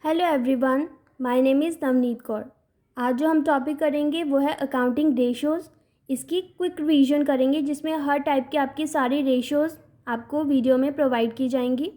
Hello everyone, my name is Navneet Kaur. आज जो हम टॉपिक करेंगे वो है अकाउंटिंग रेशोज़। इसकी क्विक रिवीजन करेंगे जिसमें हर टाइप के आपकी सारी रेशोज़ आपको वीडियो में प्रोवाइड की जाएंगी।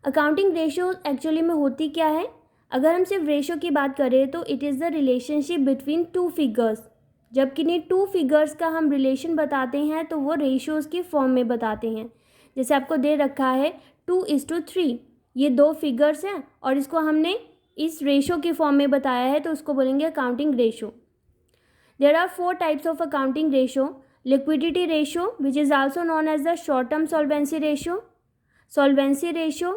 अकाउंटिंग रेशोज़ एक्चुअली में होती क्या है? अगर हम सिर्फ रेशो की बात करें तो it is the relationship between two figures. जब किन्हीं टू फिगर्स का हम रिलेशन बताते हैं तो वो रेशोज़ की फॉर्म में बताते हैं। जैसे आपको दे रखा है 2:3, ये दो फिगर्स हैं और इसको हमने इस रेशो की फॉर्म में बताया है तो उसको बोलेंगे accounting ratio. There are 4 types of accounting ratio. Liquidity ratio which is also known as the short term solvency ratio, solvency ratio,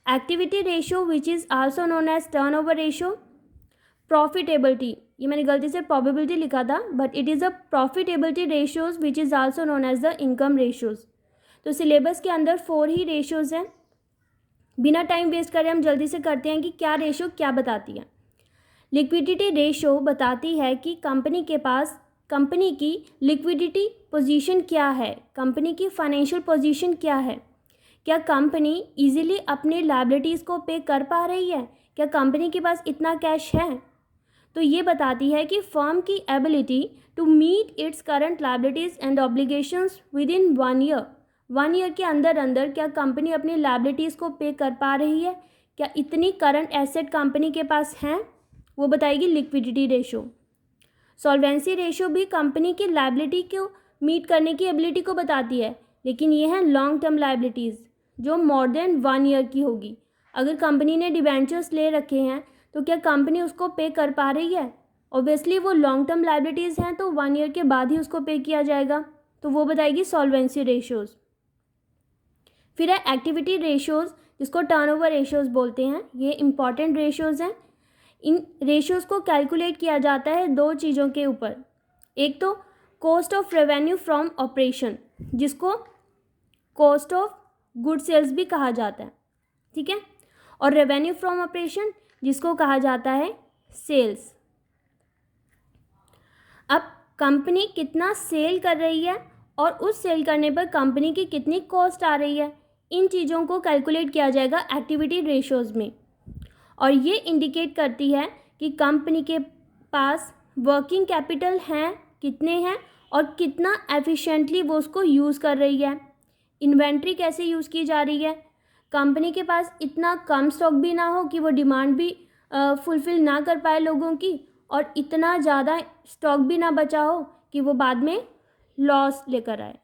activity ratio which is also known as turnover ratio, profitability, ये मैंने गलती से probability लिखा था but it is a profitability ratios which is also known as the income ratios. तो syllabus के अंदर 4 ही ratios हैं। बिना टाइम वेस्ट करे हम जल्दी से करते हैं कि क्या रेशो क्या बताती है। लिक्विडिटी रेशो बताती है कि कंपनी के पास कंपनी की लिक्विडिटी पोजीशन क्या है, कंपनी की फाइनेंशियल पोजीशन क्या है, क्या कंपनी इजीली अपने लायबिलिटीज़ को पे कर पा रही है, क्या कंपनी के पास इतना कैश है। तो ये बताती है कि फर्म की ability to meet its current liabilities and obligations within 1 year. 1 year के अंदर अंदर क्या कंपनी अपनी लायबिलिटीज़ को पे कर पा रही है, क्या इतनी करंट एसेट कंपनी के पास हैं, वो बताएगी लिक्विडिटी रेशो। सॉल्वेंसी रेशो भी कंपनी की लायबिलिटी को मीट करने की एबिलिटी को बताती है, लेकिन ये हैं लॉन्ग टर्म लायबिलिटीज़ जो मोर देन 1 ईयर की होगी। अगर कंपनी ने डिबेंचर्स ले रखे हैं तो क्या कंपनी उसको पे कर पा रही है? ऑब्वियसली वो लॉन्ग टर्म लायबिलिटीज़ हैं तो 1 ईयर के बाद ही उसको पे किया जाएगा, तो वो बताएगी सॉल्वेंसी रेशोज़। फिर है एक्टिविटी रेशोज़ जिसको टर्नओवर रेशोज़ बोलते हैं। ये इंपॉर्टेंट रेशोज़ हैं। इन रेशोज़ को कैलकुलेट किया जाता है 2 चीज़ों के ऊपर। एक तो cost of revenue from operation जिसको कॉस्ट ऑफ गुड सेल्स भी कहा जाता है, ठीक है, और रेवेन्यू फ्रॉम ऑपरेशन जिसको कहा जाता है सेल्स। अब कंपनी कितना सेल कर रही है और उस सेल करने पर कंपनी की कितनी कॉस्ट आ रही है, इन चीज़ों को कैलकुलेट किया जाएगा एक्टिविटी रेशोज़ में। और ये इंडिकेट करती है कि कंपनी के पास वर्किंग कैपिटल हैं कितने हैं और कितना एफिशिएंटली वो उसको यूज़ कर रही है, इन्वेंट्री कैसे यूज़ की जा रही है, कंपनी के पास इतना कम स्टॉक भी ना हो कि वो डिमांड भी फुलफ़िल ना कर पाए लोगों की, और इतना ज़्यादा स्टॉक भी ना बचा हो कि वो बाद में लॉस लेकर आए।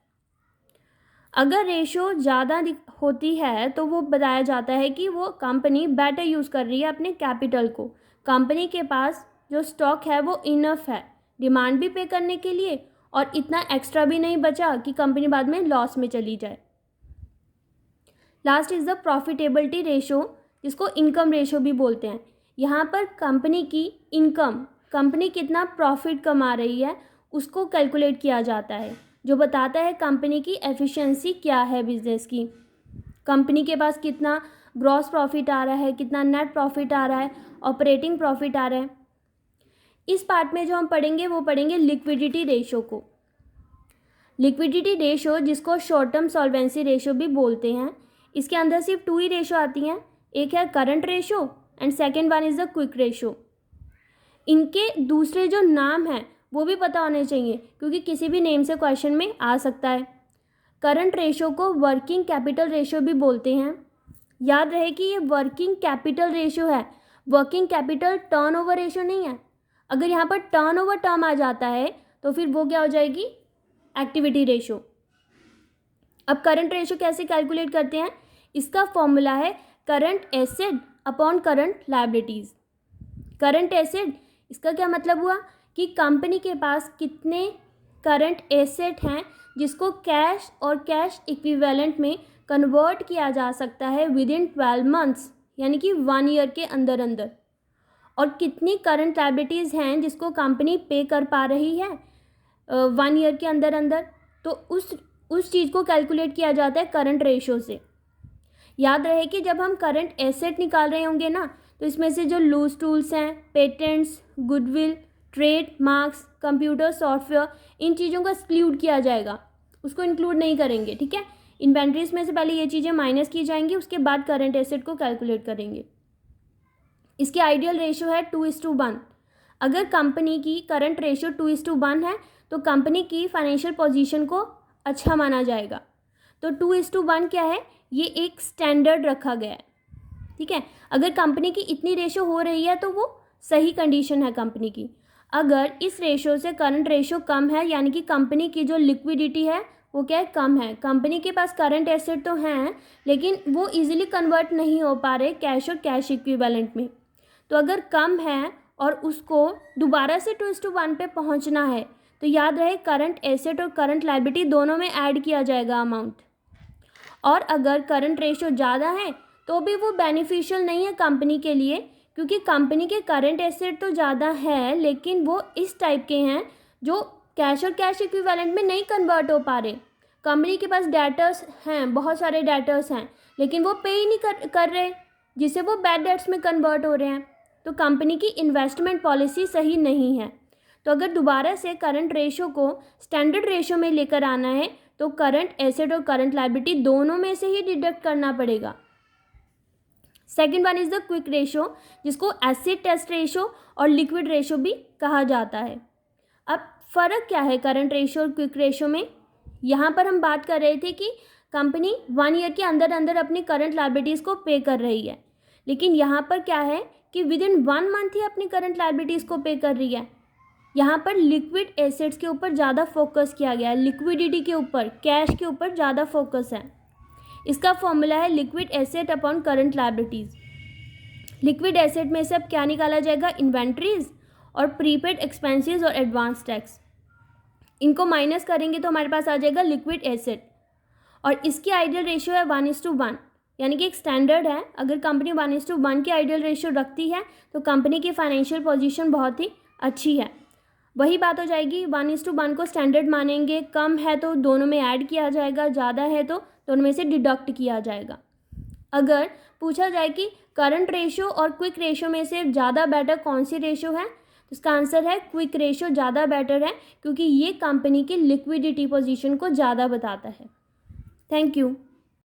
अगर रेशो ज़्यादा होती है तो वो बताया जाता है कि वो कंपनी बेटर यूज़ कर रही है अपने कैपिटल को, कंपनी के पास जो स्टॉक है वो इनफ है डिमांड भी पे करने के लिए और इतना एक्स्ट्रा भी नहीं बचा कि कंपनी बाद में लॉस में चली जाए। Last is the profitability ratio जिसको इनकम रेशो भी बोलते हैं। यहाँ पर कंपनी की इनकम, कंपनी कितना प्रॉफिट कमा रही है उसको कैलकुलेट किया जाता है, जो बताता है कंपनी की एफिशिएंसी क्या है बिजनेस की, कंपनी के पास कितना ग्रॉस प्रॉफिट आ रहा है, कितना नेट प्रॉफिट आ रहा है, ऑपरेटिंग प्रॉफिट आ रहा है। इस पार्ट में जो हम पढ़ेंगे वो पढ़ेंगे लिक्विडिटी रेशो को। लिक्विडिटी रेशो जिसको शॉर्ट टर्म सॉल्वेंसी रेशो भी बोलते हैं, इसके अंदर सिर्फ 2 ही रेशो आती हैं, एक है current ratio and second one is the quick ratio. इनके दूसरे जो नाम हैं वो भी पता होने चाहिए क्योंकि किसी भी नेम से क्वेश्चन में आ सकता है। करंट रेशो को वर्किंग कैपिटल रेशो भी बोलते हैं। याद रहे कि ये वर्किंग कैपिटल रेशो है, वर्किंग कैपिटल टर्नओवर रेशो नहीं है। अगर यहाँ पर टर्नओवर टर्म आ जाता है तो फिर वो क्या हो जाएगी, एक्टिविटी रेशो। अब करंट रेशो कैसे कैलकुलेट करते हैं, इसका फॉर्मूला है current asset upon current liabilities. Current asset, इसका क्या मतलब हुआ कि कंपनी के पास कितने करंट एसेट हैं जिसको कैश और कैश इक्विवेलेंट में कन्वर्ट किया जा सकता है विद इन 12 मंथ्स, यानी कि 1 ईयर के अंदर अंदर, और कितनी करंट लायबिलिटीज़ हैं जिसको कंपनी पे कर पा रही है 1 ईयर के अंदर अंदर। तो उस चीज़ को कैलकुलेट किया जाता है करंट रेशो से। याद रहे कि जब हम करंट एसेट निकाल रहे होंगे ना तो इसमें से जो लूज टूल्स हैं, patents, goodwill, trade marks, computer software, इन चीज़ों का एक्सक्लूड किया जाएगा, उसको इंक्लूड नहीं करेंगे, ठीक है। इन्वेंट्रीज में से पहले ये चीज़ें माइनस की जाएंगी, उसके बाद करंट एसेट को कैलकुलेट करेंगे। इसकी आइडियल रेशो है 2:1। अगर कंपनी की करंट रेशो 2:1 है तो कंपनी की फाइनेंशियल पोजीशन को अच्छा माना जाएगा। तो 2:1 क्या है, ये एक स्टैंडर्ड रखा गया है, ठीक है। अगर कंपनी की इतनी रेशो हो रही है तो वो सही कंडीशन है कंपनी की। अगर इस रेशो से करंट रेशो कम है, यानी कि कंपनी की जो लिक्विडिटी है वो क्या है, कम है। कंपनी के पास करंट एसेट तो हैं लेकिन वो इजीली कन्वर्ट नहीं हो पा रहे कैश और कैश इक्विवेलेंट में। तो अगर कम है और उसको दोबारा से 2:1 पे पहुंचना है तो याद रहे करंट एसेट और करंट लायबिलिटी दोनों में ऐड किया जाएगा अमाउंट। और अगर करंट रेशो ज़्यादा है तो भी वो बेनिफिशियल नहीं है कंपनी के लिए, क्योंकि कंपनी के करंट एसेट तो ज़्यादा है लेकिन वो इस टाइप के हैं जो कैश और कैश इक्विवेलेंट में नहीं कन्वर्ट हो पा रहे। कंपनी के पास डेटर्स हैं, बहुत सारे डेटर्स हैं, लेकिन वो पे ही नहीं कर रहे, जिससे वो बैड डेट्स में कन्वर्ट हो रहे हैं। तो कंपनी की इन्वेस्टमेंट पॉलिसी सही नहीं है। तो अगर दोबारा से करंट रेशो को स्टैंडर्ड रेशो में लेकर आना है तो करंट एसेट और करंट लायबिलिटी दोनों में से ही डिडक्ट करना पड़ेगा। Second one is the quick ratio, जिसको एसिड टेस्ट रेशो और लिक्विड रेशो भी कहा जाता है। अब फ़र्क क्या है करंट रेशो और क्विक रेशो में? यहाँ पर हम बात कर रहे थे कि कंपनी 1 ईयर के अंदर अंदर अपनी करंट लायबिलिटीज़ को पे कर रही है, लेकिन यहाँ पर क्या है कि विद इन 1 मंथ ही अपनी करंट लायबिलिटीज़ को पे कर रही है। यहाँ पर लिक्विड एसेट्स के ऊपर ज़्यादा फोकस किया गया है, लिक्विडिटी के ऊपर, कैश के ऊपर ज़्यादा फोकस है। इसका फॉर्मूला है liquid asset upon current liabilities. Liquid asset में से अब क्या निकाला जाएगा, इन्वेंट्रीज और प्रीपेड एक्सपेंसेस और एडवांस टैक्स। इनको माइनस करेंगे तो हमारे पास आ जाएगा लिक्विड एसेट, और इसकी आइडियल रेशियो है 1:1, यानी कि एक स्टैंडर्ड है। अगर कंपनी 1:1 की आइडियल रेशियो रखती है तो कंपनी की फाइनेंशियल पोजीशन बहुत ही अच्छी है। वही बात हो जाएगी, 1:1 को स्टैंडर्ड मानेंगे, कम है तो दोनों में ऐड किया जाएगा, ज़्यादा है तो दोनों में से डिडक्ट किया जाएगा। अगर पूछा जाए कि करंट रेशो और क्विक रेशो में से ज़्यादा बेटर कौन सी रेशो है, तो इसका आंसर है क्विक रेशो ज़्यादा बेटर है, क्योंकि ये कंपनी की लिक्विडिटी पोजीशन को ज़्यादा बताता है। Thank you.